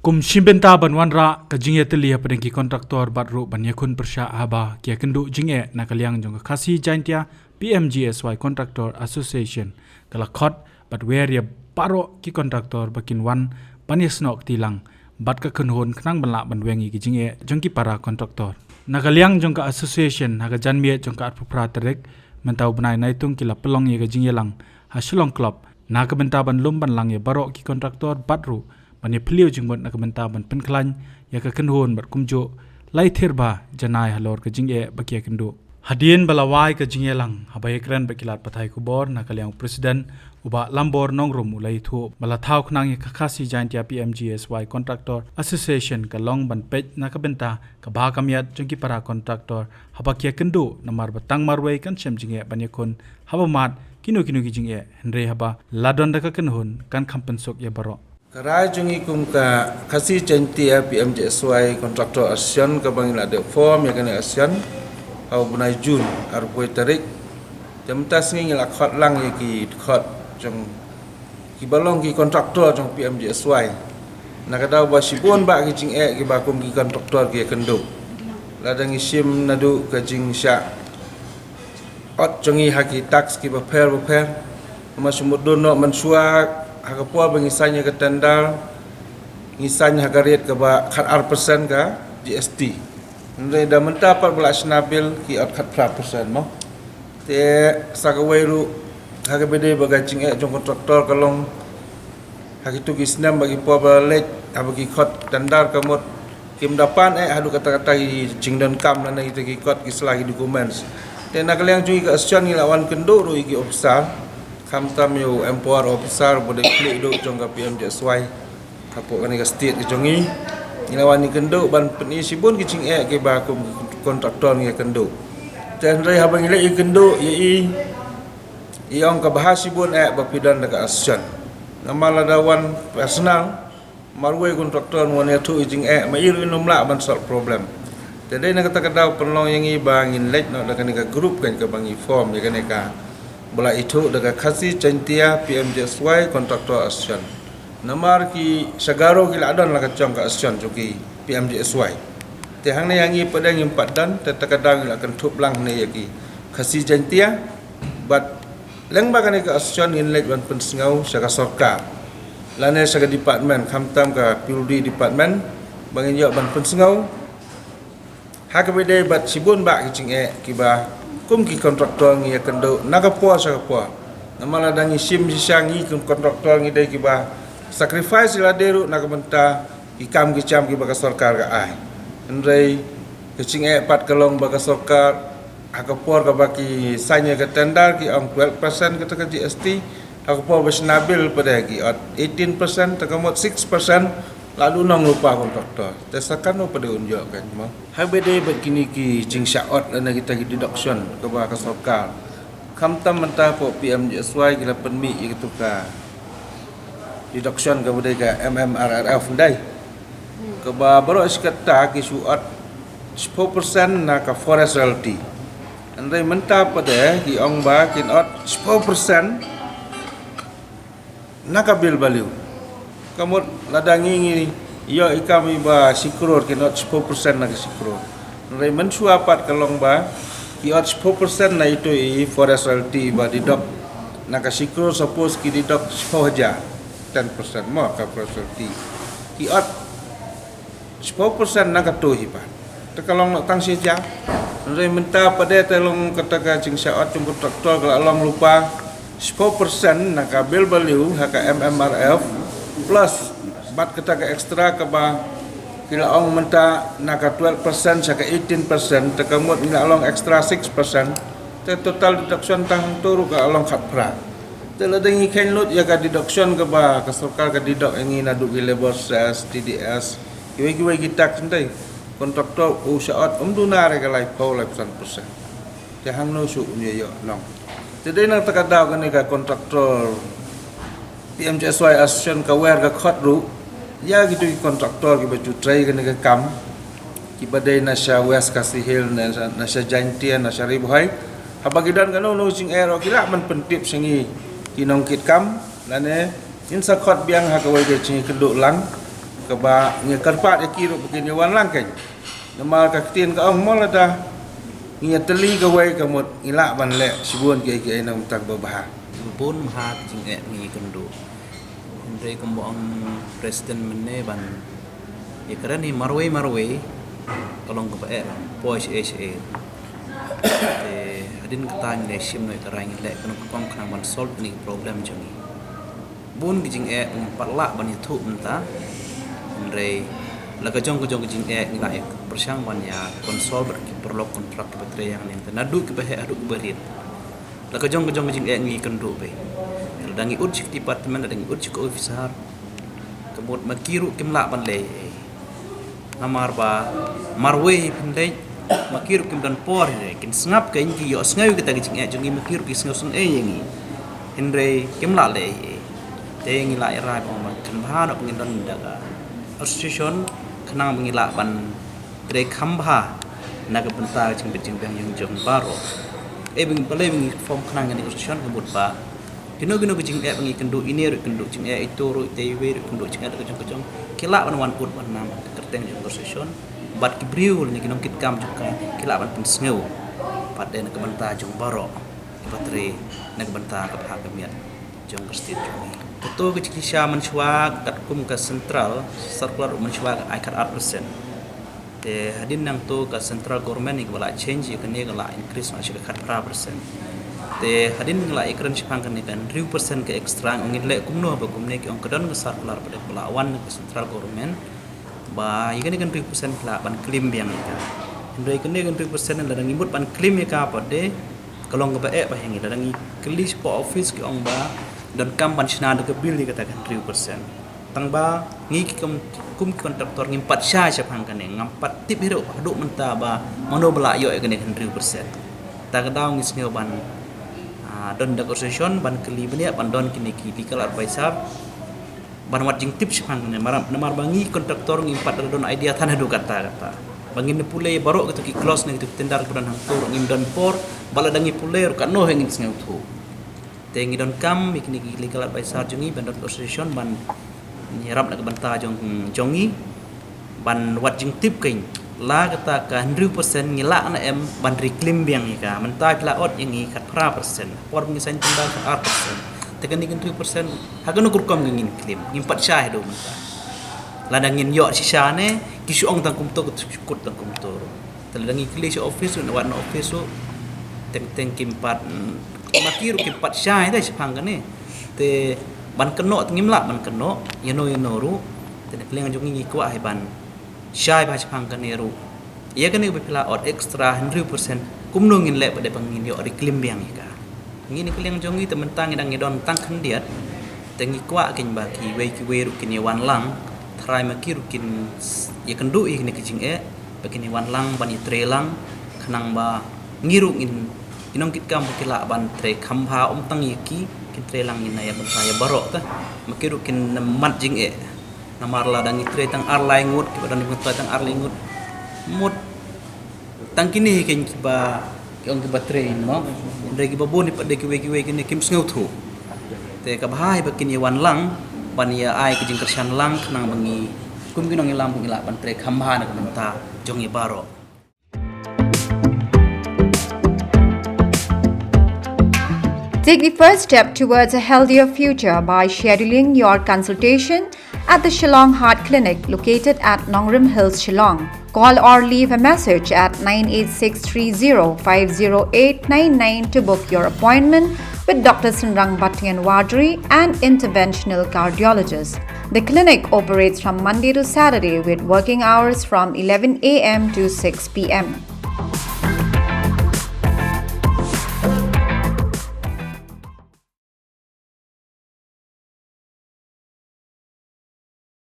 Kum shimbenta banwanra ka jingye telia padengki kontraktor batru banyakun persya haba kia kendu jingye nakaliang jong kasi jaintia PMGSY Contractor Association kala khot batwer ya paro ki kontraktor bakin wan panyesnok tilang bat ka kenhon knang banla banwengi ki jingye jong ki para kontraktor nakaliang jong ka association haga janmie jong ka atpra terek mentau benai naitung kila pelong ye ka jingye lang hasilong club na ka benta ban lum ban lang ye baro ki kontraktor batru Bani peliu jenggot nak benta ban penklan ya ka kenhon bat kumjo lai thirba janai halor ka jingye bakia kendo hadien balawai ka jingye lang habai kran bakilat pathai kubor nakaliang presiden uba lambor nongrum ulai thu balathau khnang ya khasi jaintia PMGSY Contractor Association ka long ban pej nak benta ka ba kamiat jengki para kontraktor habakia kendo namar batang marwei kan sem jingye banyakon habamat kinu ki jingye henre haba ladon da ka kenhon kan kampensok ya baro Karai jungi kum ka kasi jaintia PMGSY Contractor Association ka bangil ada form ya kena Association au bunai Jun arpoi tarik jam tas ngi la khot lang ye ki khot jong ki balong ki kontraktor jong PMGSY nak ada ba sibon ba ki jing ki ba kum ki kontraktor ki kendo la dang sim nadu ka jing sya ot jongi haki tax ki ba per masumudun no mansua Hagapua bengisanya ke tendal, ngisanya hagariat ke ba khat R% ka GST. Ndai dah mendapat belas nabil ki at khat % mo. Te sagawairu hagabede bagajing jong kontraktor kalong hagitu gisnam bagi puan balik bagi khat tendal kamot kim dapan hadu kata-kata jingdan kam nana itu ki khat kislahi dokumen. Te nak liang jui ke asyan lawan kendo ru iki ofsar. Kamtam yo empower officer boleh klik duk jong ka PMGSY kapok kan ka state ki jongi ilawan ni kendo ban peni sibun ki cing ke ba kontraktor ni kendo ten rai habang ile kendo ye ong ka bahas sibun ba pidan ka asyan ngamal dawan personal marwe kontraktor wan ya tu cing ma iru nomla ban solve problem jadi nak kata kata penlong yang i bangin lek no kan ka group kan ka bangi form ya kan ka Bola itu dekat kasi jaintia PMGSY Contractor Association. Namar ki sagaro ki ladon la kacang ka Association joki PMGSY. Te hang ne yangi padang impat dan tetakadang la kan thup lang ne yaki kasi jaintia but leng bagan ka Association in lek ban pensengau saga sarkar. Lane saga department kamtam ka PUD department bangin yo ban pensengau. Hakabede bat sibun ba ki cing ki ba kum ki kontraktor ngi kendo nakapua sakapua namala dangi sim sisangi kum kontraktor ngi dai ki ba sacrifice la deru nakamenta ikam ki cham ki baka sarkar ga ai ndrei kecing pat kalong baka sarkar akapor ka baki sanya ka tendar ki ang 12% kata ka GST akapor bas nabil pada ki 18% takamot 6% lalu nong lupa kontraktor tesakan no pada unjuk kan mo habede begini ki jing syaot ana kita ki deduction ke ba ka sarkar kamtam mentah po PMGSY kila penmi itu ka deduction ke pada ka MMRRF ndai ke ba baro sekata ki suat 10% na ka forest royalty andai mentah pada ki ong ba kin ot 10% na ka bil value kamut ladangi ngini yo ikam iba sikror kinot 10% na sikror nrai mensuapat kalong ba kiot 10% na itu forest royalty ba didok na sikror suppose ki didok 10,000 10% mo ka forest royalty kiot 10% na tu hiba te kalong nak tang sija nrai menta pada telong kata jing saat jung kontraktor kalau lupa 10% na bil value haka MMRF plus bat kita ke ekstra ke ba kila ong menta naka 12% saka 18% tekamut ila long ekstra 6% te total deduction tang turu ka long khatpra te ladengi kenlut ya ka deduction ke ba ka sarkar ka didok engi nadu ki labor cess TDS kiwe kita sentai kontraktor usahat umdunare ka lai pau lai persen te hang no su ye yo long te dei nang takadaw ka ni ka kontraktor PMGSY Association ka wer ka khot ru ya gitu kontraktor ki baju trai ka ni ka kam ki badai nasya west kasi hill nasya jaintia nasya ribuhai habagidan kanu no sing ero kila man pentip singi kinong kit kam lane in sa khot biang ha ka wai ke cing kenduk lang ka ba nge karpat ya kiro begini wan lang kan nama ka tin ka ong mol ada nge teli ka wai ka mot ila ban le sibun ke nam tak babah pun maha jing ni kundu Andre kumbang presiden menne ban ya kerana ni marway kalong ka pois HA hadin katang le sim noi karang le kono kong kang ban solve ni problem jongi bun jing patla ban itu menta Andre laga jong jing ni la persang ban ya konsol perlu kontrak betre yang ni nadu ke bahe adu berit laga jong jing ni kendu be dangi urjik departemen dangi urjik officer kemud makiru kimla ban le namar ba marwe pendai makiru kim dan por le kin sngap ke ingi yo sngai kita jing jongi makiru ki sngai sun yengi hindre kimla le te ngi la ira ba kan ba no ngin dan daga association khanang ngila ban tre khamba naga benta jing bang yang jong baro bing pale bing form khanang ni association kemud ba kino jing ngi kendu ini ru kendu jing itu ru tewe ru kendu jing ada kejong kila ban wan put ban nam kerteng jong association bat kibriul ni kinong kit kam juga kila ban pun sneu pada nak benta jong baro patre nak benta ka phak kamiat jong kristit jong to ke cikisha menshwa kat kum ka central circular menshwa ai kat 8% te hadin nang to ka central government ni wala change ke ni wala increase ma shi kat 5% te hadin ngla ikran sipang kan kan 2% ke extra ngin le kumno ba kumne ki ong kadon ke circular pada pelawan ke central government ba igani kan 2% kla ban claim biang ka ndai kan kan 2% la ngimut ban claim ka pade kalong ba ba hengi la ngi klis po office ki ong ba dan kam ban sina de bil ni kata kan 3% tang ba ngi ki kum kontraktor ngimpat sya sipang kan ngampat tip hiro adu menta ba mono bela yo kan 3% ta kadang ngi sneo ban don dak association ban keli benia ban don kini ki legal advisor ban wat jing tips pang ne mar bangi kontraktor ngimpat don idea tanah do kata bangin pule baro gitu ki close ne gitu tendar budan hang tur ngim don por bala dangi pule kan no hengin sneu thu tengi don kam kini ki legal advisor jungi ban don association ban nyerap nak banta jongi ban wat jing tip kain la kata ka 100% ngila na ban reclaim biang ka mentai pla ot ingi kat 5% por ngisan tendal ka 8% tekan ni 2% hagan ukur kam ngin claim ngimpat syah do menta la dangin yo sisa ne kisu ong tang kumto kut tang kumto telangi klis office no wan office teng kimpat makiru kimpat syah dai sepang kan ne te ban keno ngimla ban keno yano ru te kling jong ngi kwa hai ban syai ba chapang kan eru ia kan ibu pila ot extra 100% kumno ngin le pada pangin yo reclaim biang ka ngini keliang jongi temen tang idang idon tang khandiat tengi kwa kin ba ki we ru kin wan lang trai ma ki ru kin ye kan du ni kijing begini wan lang ban tre lang khanang ba ngiru in inong kit kam kila ban tre khamba tang ye ki kin tre lang ina ya ban ya barok ta makiru kin mat jing namar la dangi tre tang arlai ngut ki badan ngut tang arlai ngut mut tang kini ken ba ong ki batre no ndai ki babon ni pade ki we kini kim sneu thu te ka bahai ba kini wan lang ban ya ai ki jing kersan lang nang bangi kum kinong ilam ngila ban tre khamba na benta jongi baro. Take the first step towards a healthier future by scheduling your consultation at the Shillong Heart Clinic located at Nongrim Hills, Shillong. Call or leave a message at 98630-50899 to book your appointment with Dr. Sunrang Bhattian Wadri, an interventional cardiologist. The clinic operates from Monday to Saturday with working hours from 11 a.m. to 6 p.m.